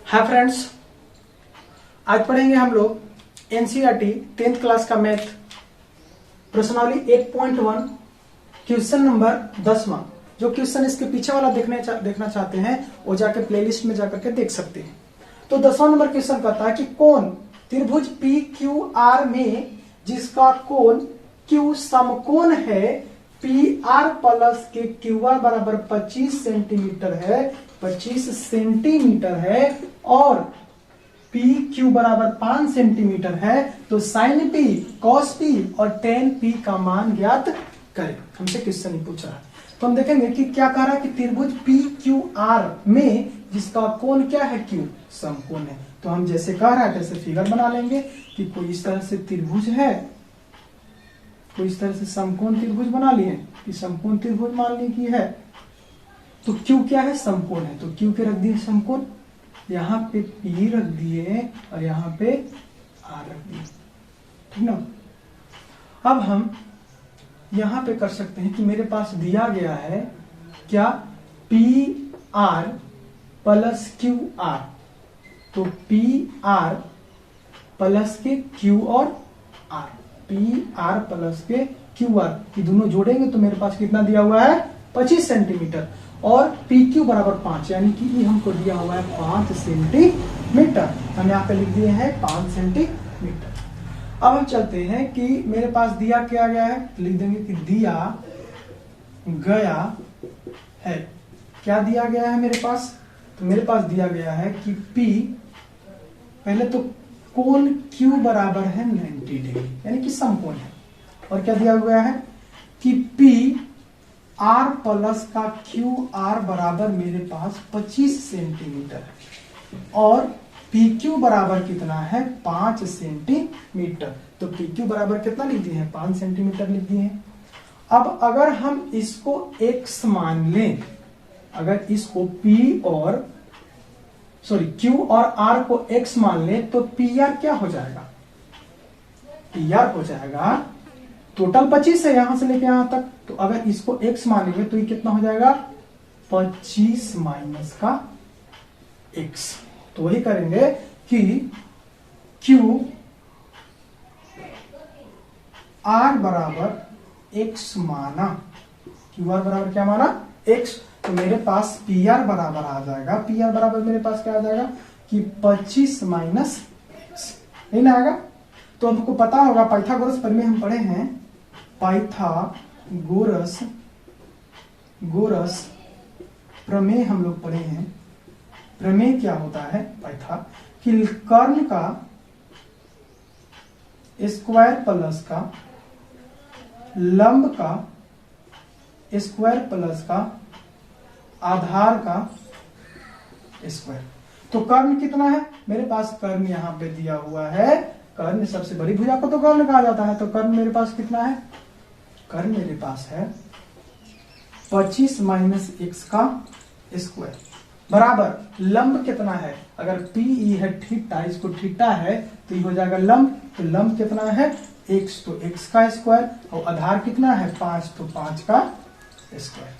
Hi friends, आज पढ़ेंगे हम लोग एनसीईआरटी 10th क्लास का मैथ प्रश्नावली 8.1 क्वेश्चन नंबर 10वां। जो क्वेश्चन इसके पीछे वाला देखना चाहते हैं वो जाके प्लेलिस्ट में जाकर के देख सकते हैं। तो 10वां नंबर क्वेश्चन कहता है कि कौन त्रिभुज पी क्यू आर में जिसका कोण क्यू समकोण है पी आर प्लस के क्यू आर बराबर 25 सेंटीमीटर है, 25 सेंटीमीटर है और पी क्यू बराबर 5 सेंटीमीटर है, तो साइन पी, कॉस पी और टेन पी का मान ज्ञात करें। हमसे क्वेश्चन ही पूछ रहा है। तो हम देखेंगे कि क्या कह रहा है कि त्रिभुज पी क्यू आर में जिसका कोण क्या है क्यू समकोण है। तो हम जैसे कह रहा है वैसे फिगर बना लेंगे कि कोई इस तरह से त्रिभुज है, कोई इस तरह से समकोण त्रिभुज बना लिए कि समकोण त्रिभुज मान ली की है। तो क्यू क्या है समकोण है, तो क्यू के रख दिए समकोण, यहाँ पे P रख दिए और यहाँ पे R रख दिए, ठीक ना। अब हम यहाँ पे कर सकते हैं कि मेरे पास दिया गया है क्या PR प्लस QR, तो PR प्लस के Q और R, PR प्लस के QR ये दोनों जोड़ेंगे तो मेरे पास कितना दिया हुआ है 25 सेंटीमीटर और PQ बराबर 5, यानी कि ये हमको दिया हुआ है 5 सेंटीमीटर। हम यहाँ पे लिख दिए हैं 5 सेंटीमीटर। अब हम चलते हैं कि मेरे पास दिया क्या गया है, लिख देंगे कि दिया गया है। क्या दिया गया है मेरे पास, तो मेरे पास दिया गया है कि P, पहले तो कोण Q बराबर है 90 डिग्री यानी कि समकोण है, और क्या दिया हुआ है कि P R प्लस का क्यू आर बराबर मेरे पास 25 सेंटीमीटर है और PQ बराबर कितना है 5 सेंटीमीटर। तो PQ बराबर कितना लिख दिए हैं 5 सेंटीमीटर लिख दिए हैं। अब अगर हम इसको x मान लें, अगर इसको Q और R को x मान लें तो PR क्या हो जाएगा, PR हो जाएगा टोटल 25 है यहां से लेके यहां तक, तो अगर इसको x मानेंगे तो ये कितना हो जाएगा 25 माइनस का x। तो वही करेंगे कि Q R बराबर x माना, QR बराबर क्या माना x, तो मेरे पास PR बराबर आ जाएगा, PR बराबर मेरे पास क्या आ जाएगा कि 25 माइनस x, नहीं ना आएगा। तो हमको पता होगा पाइथागोरस प्रमेय हम पढ़े हैं, पाइथागोरस प्रमेय हम लोग पढ़े हैं। प्रमेय क्या होता है पाइथा कि कर्ण का स्क्वायर प्लस का लंब का स्क्वायर प्लस का आधार का स्क्वायर। तो कर्ण कितना है मेरे पास, कर्ण यहाँ पे दिया हुआ है, कर्ण सबसे बड़ी भुजा को तो कर्ण कहा जाता है। तो कर्ण मेरे पास कितना है, कर्ण मेरे पास है 25 माइनस x का स्क्वायर बराबर लंब कितना है, अगर PE है थीटा, इसको थीटा है तो ये हो जाएगा लंब, तो लंब कितना है x, तो x का स्क्वायर और आधार कितना है 5, तो 5 का स्क्वायर।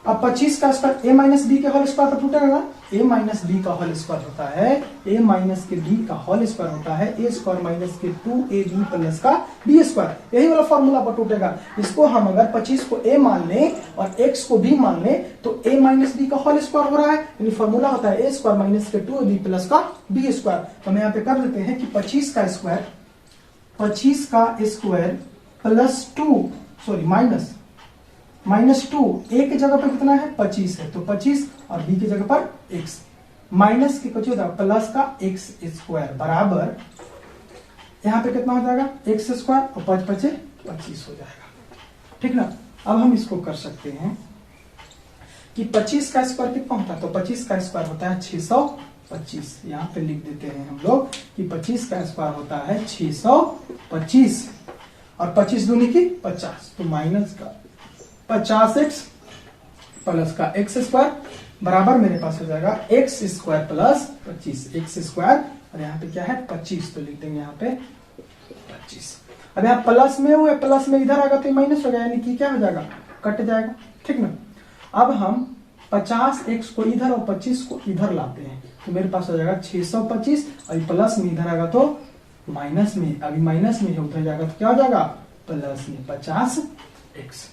अब 25 का स्क्वायर a माइनस बी के होल स्क्वायर पर टूटेगा ना, a माइनस बी का होल स्क्वायर होता है a माइनस के b का होल स्क्वायर होता है a स्क्वायर माइनस के 2ab प्लस का b स्क्वायर, यही वाला फॉर्मूला पर टूटेगा। इसको हम अगर 25 को a मान लें और x को b मान लें तो a माइनस बी का होल स्क्वायर हो रहा है, यानी फॉर्मूला होता है a स्क्वायर माइनस के 2ab प्लस का b स्क्वायर। तो हम यहाँ पे कर देते हैं कि 25 का स्क्वायर प्लस 2 माइनस 2 a की जगह पर कितना है 25 है, तो 25 और b की जगह पर x माइनस की कुछ होता प्लस का x स्क्वायर बराबर यहाँ पे कितना हो जाएगा x स्क्वायर और 5 25 25 हो जाएगा, ठीक ना। अब हम इसको कर सकते हैं कि 25 का स्क्वायर कितना होता है, तो 25 का स्क्वायर होता है 625। यहाँ पे लिख देते हैं हम लोग कि 25 का स्क्वायर होता है 625 और 25 दूनी की 50, तो माइनस का 50x प्लस का x स्क्वायर बराबर मेरे पास हो जाएगा x square plus 25, x square और यहाँ पे क्या है 25, तो लिख देंगे यहाँ पे 25। अब यहाँ प्लस में हुए, प्लस में इधर आएगा तो माइनस हो गया, यानी कि क्या हो जाएगा कट जाएगा, ठीक ना। अब हम 50x को इधर और 25 को इधर लाते हैं तो मेरे पास हो जाएगा 625 और प्लस में इधर आएगा तो माइनस में, अभी माइनस में है उधर जाएगा तो क्या हो जाएगा प्लस में 50x।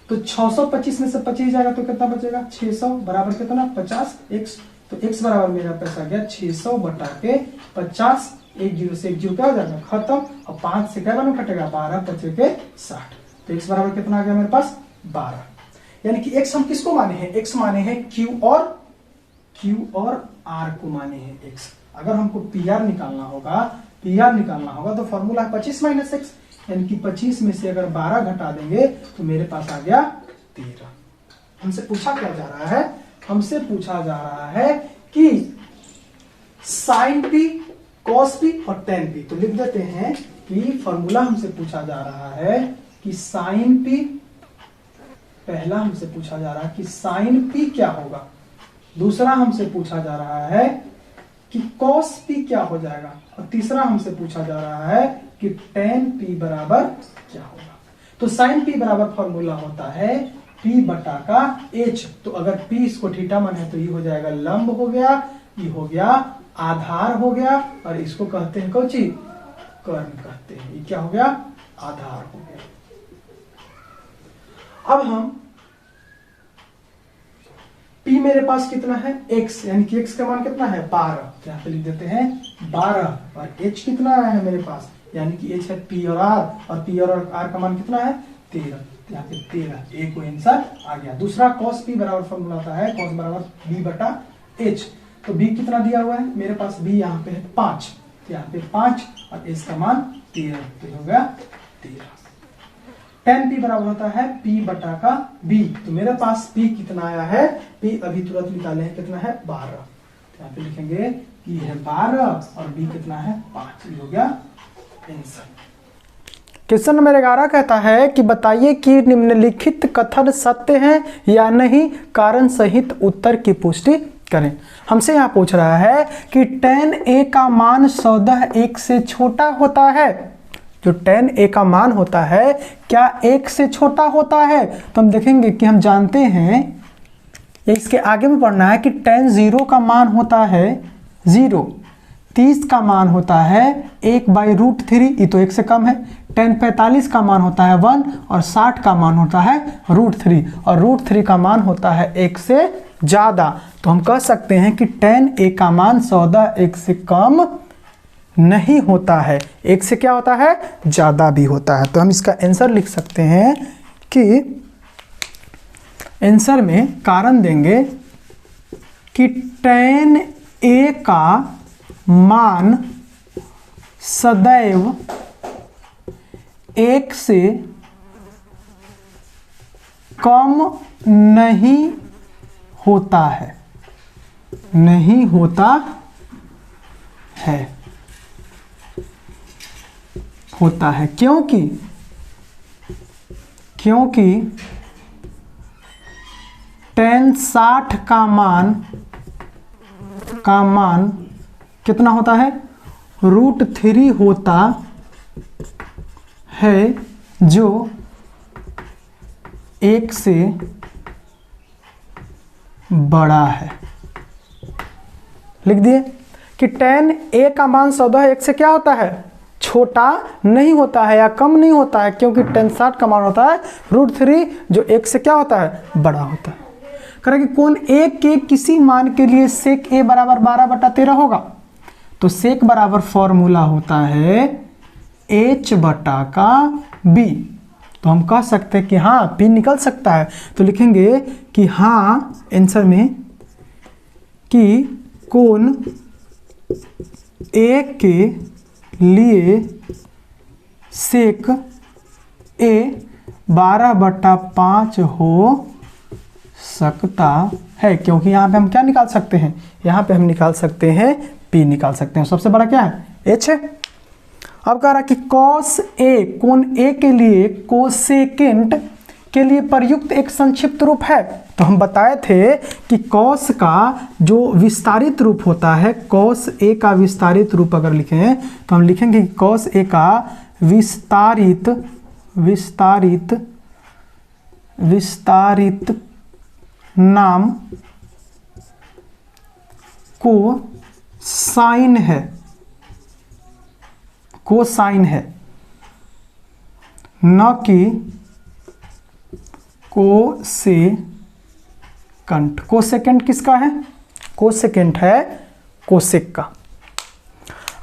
तो 625 में से 25 जाएगा तो कितना बचेगा 600 बराबर कितना 50x। तो x बराबर मेरा पैसा गया 600 बटा के 50, 1 0 से 1 0 क्या हो जाएगा खत्म, और 5 से क्या बना कटेगा 12 बचे के 60। तो x बराबर कितना आ गया मेरे पास 12। यानी कि x हम किसको माने हैं, x माने हैं q और r को माने हैं x। अगर हमको PR निकालना होगा तो फॉर्मूला है 25 माइनस x, यानी कि 25 में से अगर 12 घटा देंगे तो मेरे पास आ गया 13। हमसे पूछा क्या जा रहा है, हमसे पूछा जा रहा है कि साइन p, कॉस p और टेन p। तो लिख देते हैं कि फॉर्मूला हमसे पूछा जा रहा है कि साइन p, पहला हमसे पूछा जा रहा है कि साइन p क्या होगा, दूसरा हमसे पूछा जा रहा है कि cos p क्या हो जाएगा, और तीसरा हमसे पूछा जा रहा है कि tan p बराबर क्या होगा। तो sin p बराबर फॉर्मूला होता है p बटा का h। तो अगर p इसको थीटा मन है तो ये हो जाएगा लंब हो गया, ये हो गया आधार हो गया, और इसको कहते हैं कौन चीज कर्ण कहते हैं। ये क्या हो गया आधार हो गया। अब हम P मेरे पास कितना है x, यानी कि x का मान कितना है 12, तो यहाँ पे लिख देते हैं 12, और h कितना है मेरे पास, यानी कि h है P और R, और P और R का मान कितना है 13, तो यहाँ पे 13, a को आंसर आ गया। दूसरा cos P बराबर फॉर्मूला होता है cos बराबर b बटा h। तो b कितना दिया हुआ है मेरे पास, b यहाँ पे है 5, तो यहाँ पे 5 और h का मान 13, तो हो गया 13। tan p बराबर होता है p बटा का b। तो मेरे पास p कितना आया है, p अभी तुरंत निकाले हैं कितना है 12, तो यहाँ पे लिखेंगे कि है 12 और b कितना है 5, ये हो गया आंसर। क्वेश्चन नंबर 11 कहता है कि बताइए कि निम्नलिखित कथन सत्य है या नहीं, कारण सहित उत्तर की पुष्टि करें। हमसे यहाँ पूछ रहा है कि tan a का मान 14 से छोटा होता है। जो tan a का मान होता है क्या 1 से छोटा होता है, तो हम देखेंगे कि हम जानते हैं, इसके आगे में पढ़ना है कि tan 0 का मान होता है 0, 30 का मान होता है 1/√3, ये तो 1 से कम है। tan 45 का मान होता है 1, और 60 का मान होता है √3, और √3 का मान होता है 1 से ज़्यादा। तो हम कह सकते हैं कि tan a का मान 14 1 से कम नहीं होता है, 1 से क्या होता है ज़्यादा भी होता है। तो हम इसका आंसर लिख सकते हैं कि आंसर में कारण देंगे कि tan a का मान सदैव 1 से कम नहीं होता है, नहीं होता है, होता है, क्योंकि tan 60 का मान कितना होता है √3 होता है, जो 1 से बड़ा है। लिख दिए कि tan a का मान 14 1 से क्या होता है छोटा नहीं होता है या कम नहीं होता है, क्योंकि tan 60 का मान होता है √3, जो 1 से क्या होता है बड़ा होता है। करेंगे कौन a के किसी मान के लिए sec a बराबर 12/13 होगा, तो sec बराबर फॉर्मूला होता है h बटा का b। तो हम कह सकते हैं कि हाँ p निकल सकता है, तो लिखेंगे कि हाँ आंसर में कि कोण a के लिए sec a 12/5 हो सकता है, क्योंकि यहाँ पे हम क्या निकाल सकते हैं, यहाँ पे हम निकाल सकते हैं p निकाल सकते हैं। सबसे बड़ा क्या है h है। अब कह रहा कि cos a कोण a के लिए कोसेकेंट के लिए प्रयुक्त एक संक्षिप्त रूप है। तो हम बताए थे कि cos का जो विस्तारित रूप होता है, cos a का विस्तारित रूप अगर लिखें तो हम लिखेंगे कि cos a का विस्तारित विस्तारित नाम कोसाइन है, कोसाइन है, न कि कोसेकंट। कोसेकंट किसका है? कोसेकंट है कोसेक का।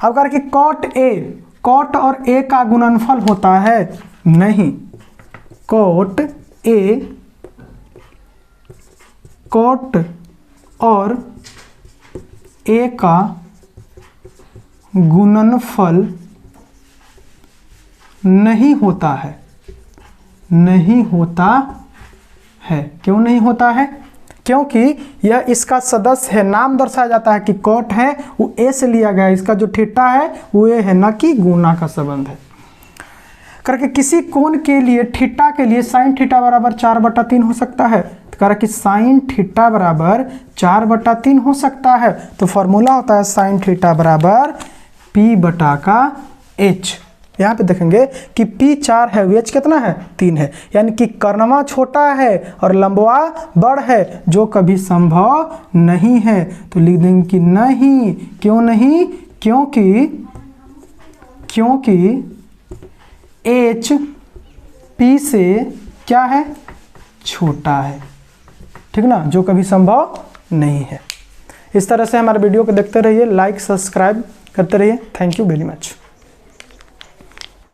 अब कह कि कॉट ए, कॉट और ए का गुणनफल होता है? नहीं, कॉट ए कॉट और ए का गुणनफल नहीं होता है, नहीं होता है। क्यों नहीं होता है? क्योंकि यह इसका सदस्य है, नाम दर्शाया जाता है कि कॉट है वो ए से लिया गया है, इसका जो थीटा है वो ए है, न कि गुणा का संबंध है। करके किसी कोण के लिए थीटा के लिए साइन थीटा बराबर 4/3 हो सकता है, तो कह रहा कि साइन थीटा बराबर 4/3 हो सकता है। तो फॉर्मूला होता है साइन थीटा बराबर P/H। यहाँ पे देखेंगे कि P 4 है, VH कितना है? 3 है, यानी कि कर्णवा छोटा है और लंबवा बड़ है, जो कभी संभव नहीं है। तो लिख देंगे कि नहीं। क्यों नहीं? क्योंकि H P से क्या है? छोटा है, ठीक ना, जो कभी संभव नहीं है। इस तरह से हमारे वीडियो को देखते रहिए, लाइक सब्सक्राइब करते रहिए। Thank you very much.